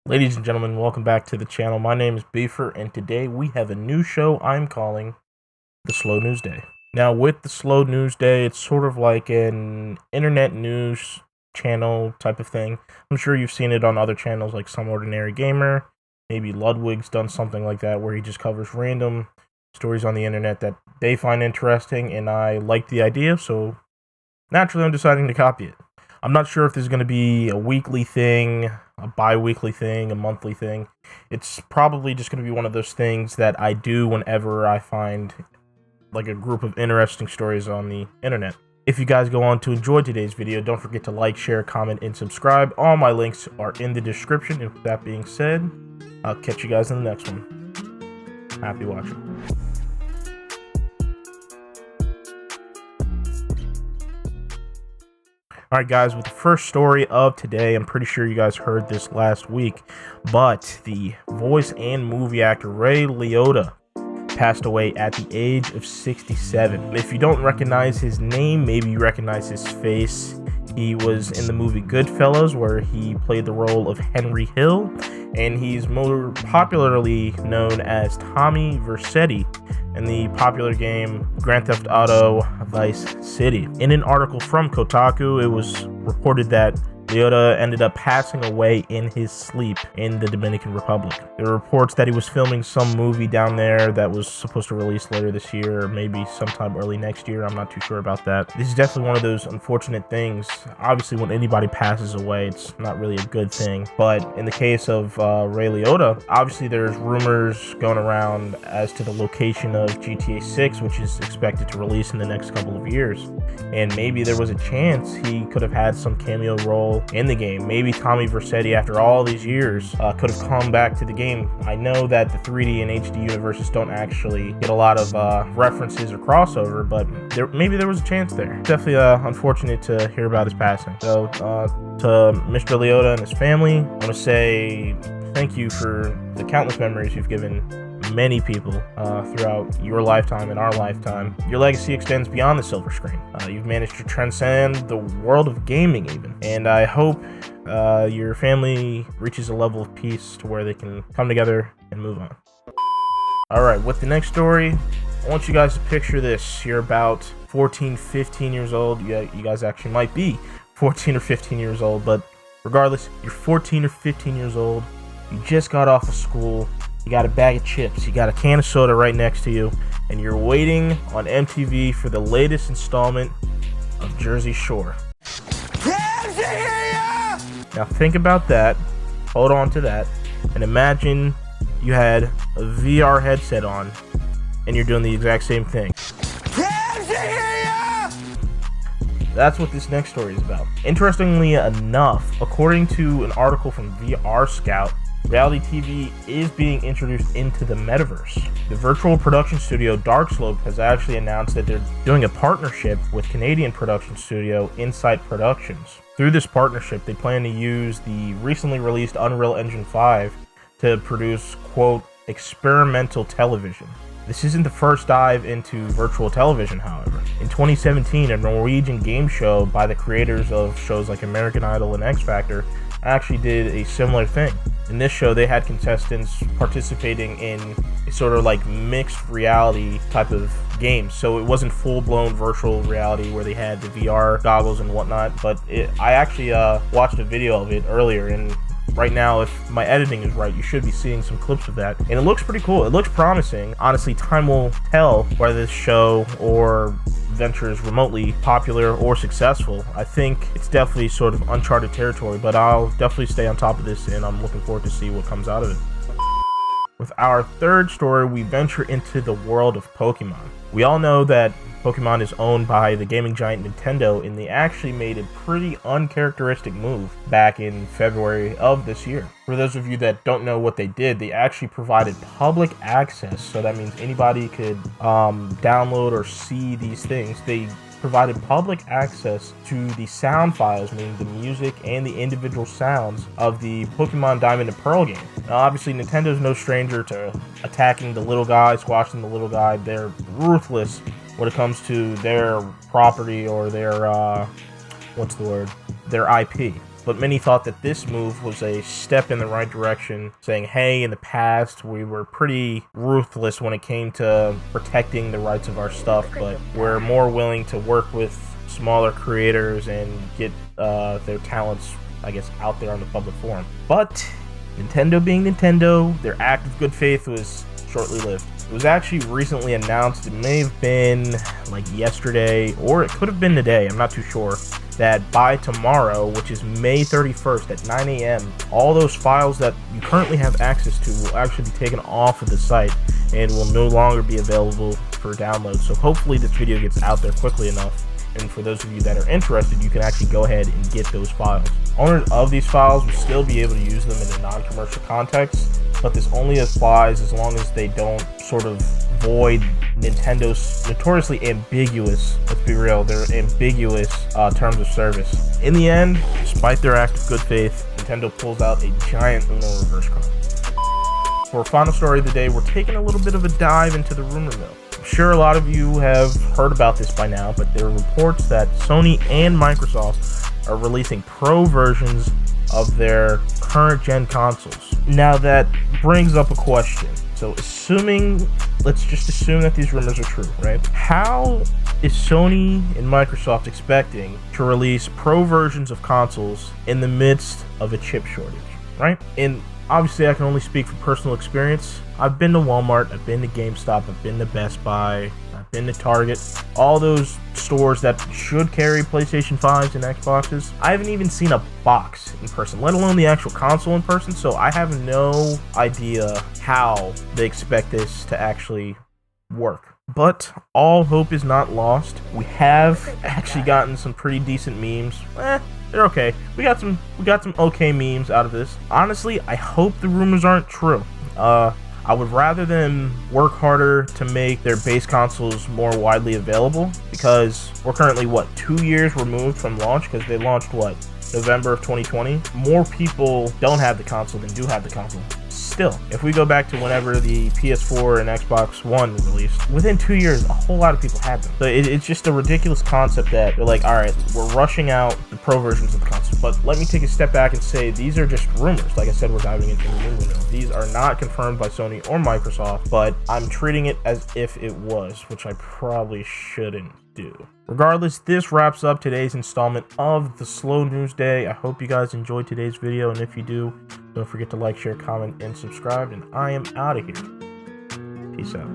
Ladies and gentlemen, welcome back to the channel. My name is Beefer, and today we have a new show I'm calling the Slow News Day. Now, with the Slow News Day, it's sort of like an internet news channel type of thing. I'm sure you've seen it on other channels like Some Ordinary Gamer. Maybe Ludwig's done something like that where he just covers random stories on the internet that they find interesting, and I like the idea, so naturally I'm deciding to copy it. I'm not sure if there's going to be a weekly thing, a bi-weekly thing, a monthly thing. It's probably just going to be one of those things that I do whenever I find like a group of interesting stories on the internet. If you guys go on to enjoy today's video, don't forget to like, share, comment, and subscribe. All my links are in the description. And with that being said, I'll catch you guys in the next one. Happy watching. Alright guys, with the first story of today, I'm pretty sure you guys heard this last week, but the voice and movie actor Ray Liotta passed away at the age of 67. If you don't recognize his name, maybe you recognize his face. He was in the movie Goodfellas, where he played the role of Henry Hill, and he's more popularly known as Tommy Vercetti in the popular game Grand Theft Auto Vice City. In an article from Kotaku, it was reported that Liotta ended up passing away in his sleep in the Dominican Republic. There were reports that he was filming some movie down there that was supposed to release later this year, or maybe sometime early next year. I'm not too sure about that. This is definitely one of those unfortunate things. Obviously, when anybody passes away, it's not really a good thing. But in the case of Ray Liotta, obviously there's rumors going around as to the location of GTA 6, which is expected to release in the next couple of years. And maybe there was a chance he could have had some cameo role in the game. Maybe Tommy Vercetti, after all these years, could have come back to the game. I know that the 3D and HD universes don't actually get a lot of references or crossover, but maybe there was a chance there. Definitely unfortunate to hear about his passing. So to Mr. Liotta and his family, I want to say thank you for the countless memories you've given many people throughout your lifetime and our lifetime. Your legacy extends beyond the silver screen. You've managed to transcend the world of gaming even, and I hope your family reaches a level of peace to where they can come together and move on. Alright, with the next story, I want you guys to picture this. You're about 14, 15 years old. You guys actually might be 14 or 15 years old, but regardless, you're 14 or 15 years old. You just got off of school. You got a bag of chips, you got a can of soda right next to you, and you're waiting on MTV for the latest installment of Jersey Shore. Now think about that, hold on to that, and imagine you had a VR headset on and you're doing the exact same thing. That's what this next story is about. Interestingly enough, according to an article from VR Scout, reality TV is being introduced into the Metaverse. The virtual production studio Dark Slope has actually announced that they're doing a partnership with Canadian production studio Insight Productions. Through this partnership, they plan to use the recently released Unreal Engine 5 to produce, quote, experimental television. This isn't the first dive into virtual television, however. In 2017, a Norwegian game show by the creators of shows like American Idol and X Factor actually did a similar thing. In this show, they had contestants participating in a sort of like mixed reality type of game. So it wasn't full-blown virtual reality where they had the VR goggles and whatnot, but I actually watched a video of it earlier, and right now, if my editing is right, you should be seeing some clips of that. And it looks pretty cool. It looks promising. Honestly, time will tell whether this show or venture is remotely popular or successful. I think it's definitely sort of uncharted territory, but I'll definitely stay on top of this, and I'm looking forward to see what comes out of it. With our third story, we venture into the world of Pokemon. We all know that Pokemon is owned by the gaming giant Nintendo, and they actually made a pretty uncharacteristic move back in February of this year. For those of you that don't know what they did, they actually provided public access, so that means anybody could download or see these things. They provided public access to the sound files, meaning the music and the individual sounds of the Pokemon Diamond and Pearl game. Now, obviously, Nintendo's no stranger to attacking the little guy, squashing the little guy. They're ruthless when it comes to their property or their, their IP. but many thought that this move was a step in the right direction, saying, hey, in the past we were pretty ruthless when it came to protecting the rights of our stuff, but we're more willing to work with smaller creators and get their talents, I guess, out there on the public forum. But Nintendo being Nintendo, their act of good faith was shortly lived. It was actually recently announced, it may have been like yesterday, or it could have been today, I'm not too sure, that by tomorrow, which is May 31st at 9 a.m., all those files that you currently have access to will actually be taken off of the site and will no longer be available for download. So hopefully this video gets out there quickly enough, and for those of you that are interested, you can actually go ahead and get those files. Owners of these files will still be able to use them in a non-commercial context, but this only applies as long as they don't sort of void Nintendo's notoriously ambiguous, let's be real, their ambiguous terms of service. In the end, despite their act of good faith, Nintendo pulls out a giant Uno reverse card. For our final story of the day, we're taking a little bit of a dive into the rumor mill. I'm sure a lot of you have heard about this by now, but there are reports that Sony and Microsoft are releasing pro versions of their current gen consoles. Now that brings up a question. So let's just assume that these rumors are true, right? How is Sony and Microsoft expecting to release pro versions of consoles in the midst of a chip shortage, right? And obviously I can only speak from personal experience. I've been to Walmart, I've been to GameStop, I've been to Best Buy, I've been to Target, all those stores that should carry PlayStation 5s and Xboxes. I haven't even seen a box in person, let alone the actual console in person, so I have no idea how they expect this to actually work. But all hope is not lost. We have actually gotten some pretty decent memes. They're okay. We got some okay memes out of this. Honestly, I hope the rumors aren't true. I would rather them work harder to make their base consoles more widely available, because we're currently, 2 years removed from launch, because they launched, November of 2020. More people don't have the console than do have the console. Still, if we go back to whenever the PS4 and Xbox One released, within 2 years, a whole lot of people had them. So it's just a ridiculous concept that they're like, all right, we're rushing out the pro versions of the console. But let me take a step back and say these are just rumors. Like I said, we're diving into the rumor mill. These are not confirmed by Sony or Microsoft, but I'm treating it as if it was, which I probably shouldn't do. Regardless, this wraps up today's installment of the Slow News Day. I hope you guys enjoyed today's video, and if you do, don't forget to like, share, comment, and subscribe, and I am out of here. Peace out.